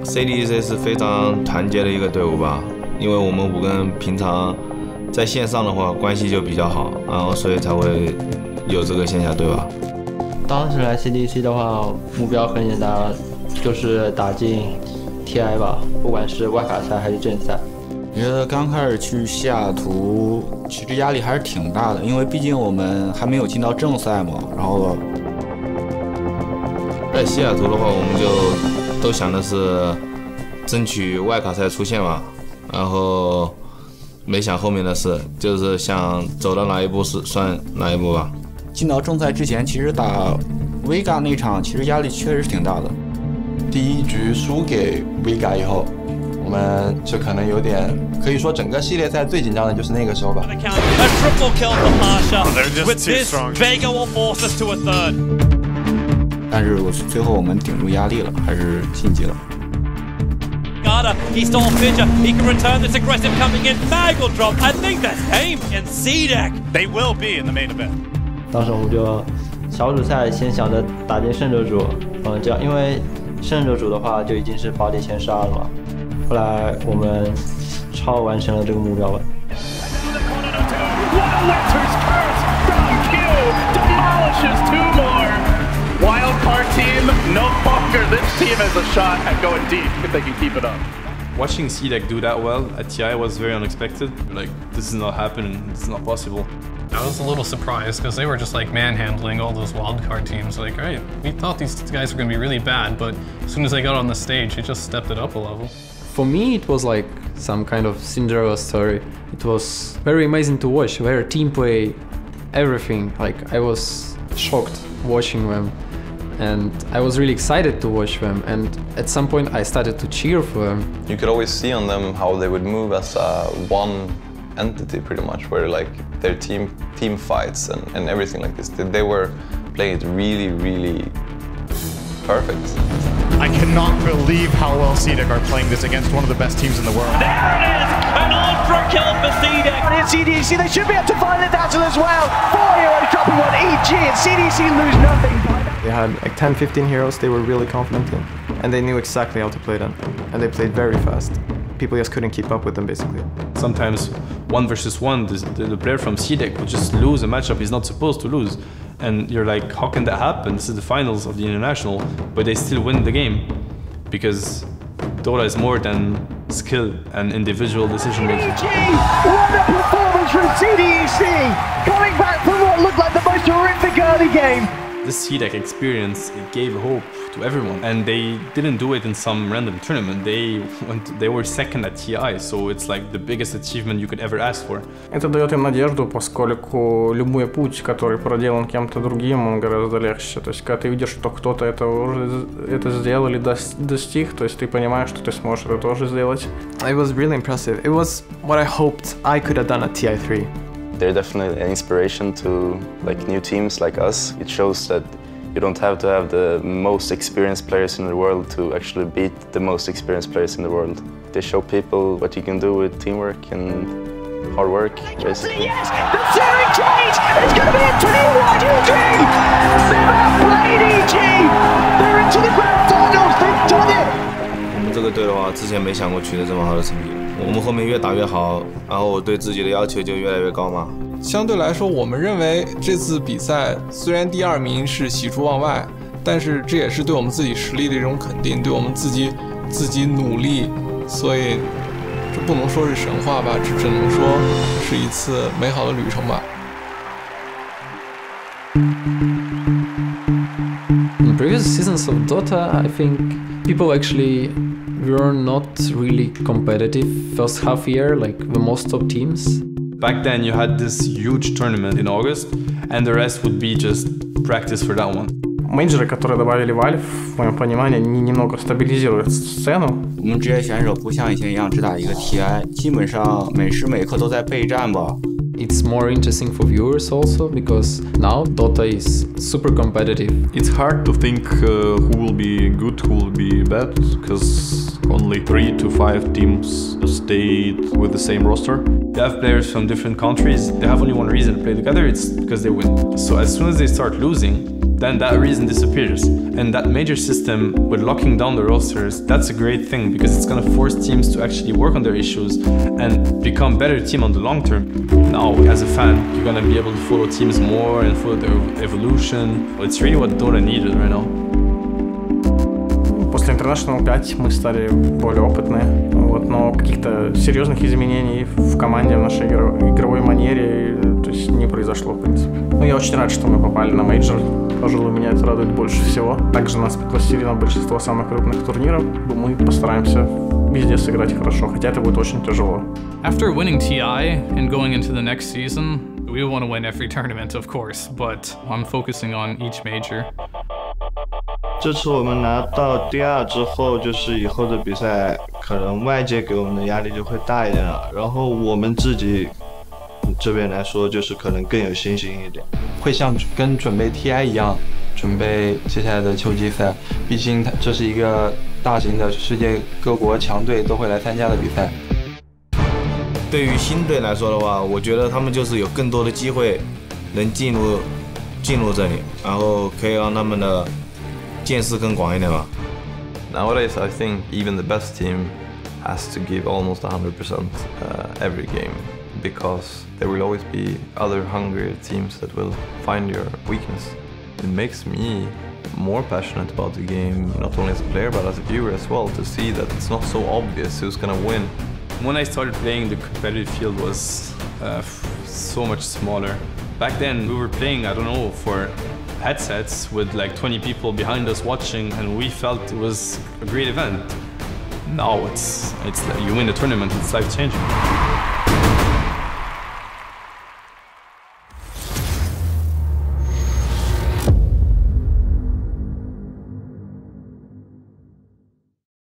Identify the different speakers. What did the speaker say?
Speaker 1: CDC 是非常团结的一个队伍吧，因为我们5个人平常在线上的话关系就比较好，然后所以才会有这个线下队吧。
Speaker 2: 当时来 CDC 的话，目标很简单，就是打进 TI 吧，不管是外卡赛还是正赛。
Speaker 3: 我觉得刚开始去西雅图，其实压力还是挺大的，因为毕竟我们还没有进到正赛嘛。然后
Speaker 1: 在西雅图的话，我们就都想的是争取外卡赛出线嘛，然后没想后面的事，就是想走到哪一步是算哪一步吧。
Speaker 3: 进到正赛之前，其实打 Vega 那场，其实压力确实是挺大的。
Speaker 4: 第一局输给 Vega 以后，我们就可能有点，可以说整个系列赛最紧张的就是那个时候吧。但是最后我们顶住压力了，还是晋级了。
Speaker 5: He stole Fidger. He can return this aggressive coming in. Mag will drop. I think that's aim in C deck. They will be in the main event.
Speaker 2: 当时我们就小组赛先想着打进胜者组，这样因为胜者组的话就已经是保底前12了嘛。后来我们超完成了这个目标吧。
Speaker 6: Wildcard team, no longer. This team has a shot at going deep if they can keep it up.
Speaker 7: Watching C-Deck do that well at TI was very unexpected. Like, this is not happening, it's not possible.
Speaker 8: I was a little surprised because they were just like manhandling all those wildcard teams. Like, right, we thought these guys were going to be really bad, but as soon as they got on the stage, they just stepped it up a level.
Speaker 9: For me, it was like some kind of Cinderella story. It was very amazing to watch, their team play, everything. Like, I was shocked watching them. And I was really excited to watch them, and at some point I started to cheer for them.
Speaker 10: You could always see on them how they would move as one entity pretty much, where like their team fights and everything like this. They were playing it really, really perfect.
Speaker 6: I cannot believe how well C-Deck are playing this against one of the best teams in the world.
Speaker 5: There it is! An ultra kill for C-Deck!
Speaker 11: And in CDC, they should be able to find the dazzle as well. 4 heroes dropping on EG, and CDC lose nothing.
Speaker 12: They had like 10-15 heroes they were really confident in, and they knew exactly how to play them, and they played very fast. People just couldn't keep up with them basically.
Speaker 7: Sometimes 1 versus 1, the player from C-Deck would just lose a matchup he's not supposed to lose. And you're like, how can that happen? This is the finals of the international, but they still win the game. Because Dota is more than skill and individual decision making.
Speaker 11: What a performance from CDEC! Coming back from what looked like the most horrific early game.
Speaker 7: This C-Deck experience, it gave hope to everyone, and they didn't do it in some random tournament. They were second at TI, so it's like the biggest achievement you could ever ask for.
Speaker 12: Это дает им надежду, поскольку любой путь, который проделан кем-то другим, он гораздо легче. То есть, когда ты видишь, что кто-то это сделал или достиг, то есть ты понимаешь, что ты сможешь это тоже сделать. It was really impressive. It was what I hoped I could have done at TI3.
Speaker 10: They're definitely an inspiration to like new teams like us. It shows that you don't have to have the most experienced players in the world to actually beat the most experienced players in the world. They show people what you can do with teamwork and hard work, basically.
Speaker 11: Yes, the Zurich Cage is going to be a 21 EG! They've played EG! They're into the grand finals, they've done it!
Speaker 1: 我们这个队的话，之前没想过取得这么好的成绩。我们后面越打越好，然后我对自己的要求就越来越高嘛。
Speaker 13: 相对来说，我们认为这次比赛虽然第2名是喜出望外，但是这也是对我们自己实力的一种肯定，对我们自己努力，所以这不能说是神话吧，只能说是一次美好的旅程吧。
Speaker 9: In previous seasons of Dota, I think people actually were not really competitive first half year, like the most top teams.
Speaker 7: Back then you had this huge tournament in August, and the rest would be just practice for that one.
Speaker 12: Мейджеры, которые добавили Valve, в моем понимании, они немного стабилизируют сцену.
Speaker 3: 我们职业选手不像以前一样只打一个 TI， 基本上每时每刻都在备战吧。
Speaker 9: It's more interesting for viewers also because now Dota is super competitive.
Speaker 14: It's hard to think who will be good, who will be bad, because only 3 to 5 teams stayed with the same roster.
Speaker 7: You have players from different countries, they have only one reason to play together, it's because they win. So as soon as they start losing, then that reason disappears. And that major system with locking down the rosters, that's a great thing because it's gonna force teams to actually work on their issues and become better team on the long term. Now, as a fan, you're gonna be able to follow teams more and follow their evolution. It's really what Dota needed right now.
Speaker 12: После International 5 мы стали более опытные, вот, но каких-то серьезных изменений в команде, в нашей игровой манере, то есть не произошло, в принципе. Но я очень рад, что мы попали на мейджор. Пожалуй, меня это радует больше всего. Также нас пригласили на большинство самых крупных турниров. Мы постараемся везде сыграть хорошо, хотя это будет очень тяжело.
Speaker 8: After winning TI and going into the next season, we want to win every tournament, of course, but I'm focusing on each major.
Speaker 15: 这次我们拿到第2之后，就是以后的比赛，可能外界给我们的压力就会大一点了。然后我们自己这边来说，就是可能更有信心一点，
Speaker 4: 会像跟准备 TI 一样，准备接下来的秋季赛。毕竟这是一个大型的世界各国强队都会来参加的比赛。
Speaker 1: 对于新队来说的话，我觉得他们就是有更多的机会能进入这里，然后可以让他们的见识更广一点吧。
Speaker 10: Nowadays, I think even the best team has to give almost 100% every game, because there will always be other hungrier teams that will find your weakness. It makes me more passionate about the game, not only as a player but as a viewer as well, to see that it's not so obvious who's gonna win.
Speaker 7: When I started playing, the competitive field was so much smaller. Back then, we were playing, I don't know, for headsets with like 20 people behind us watching, and we felt it was a great event. Now it's like you win the tournament, it's life-changing.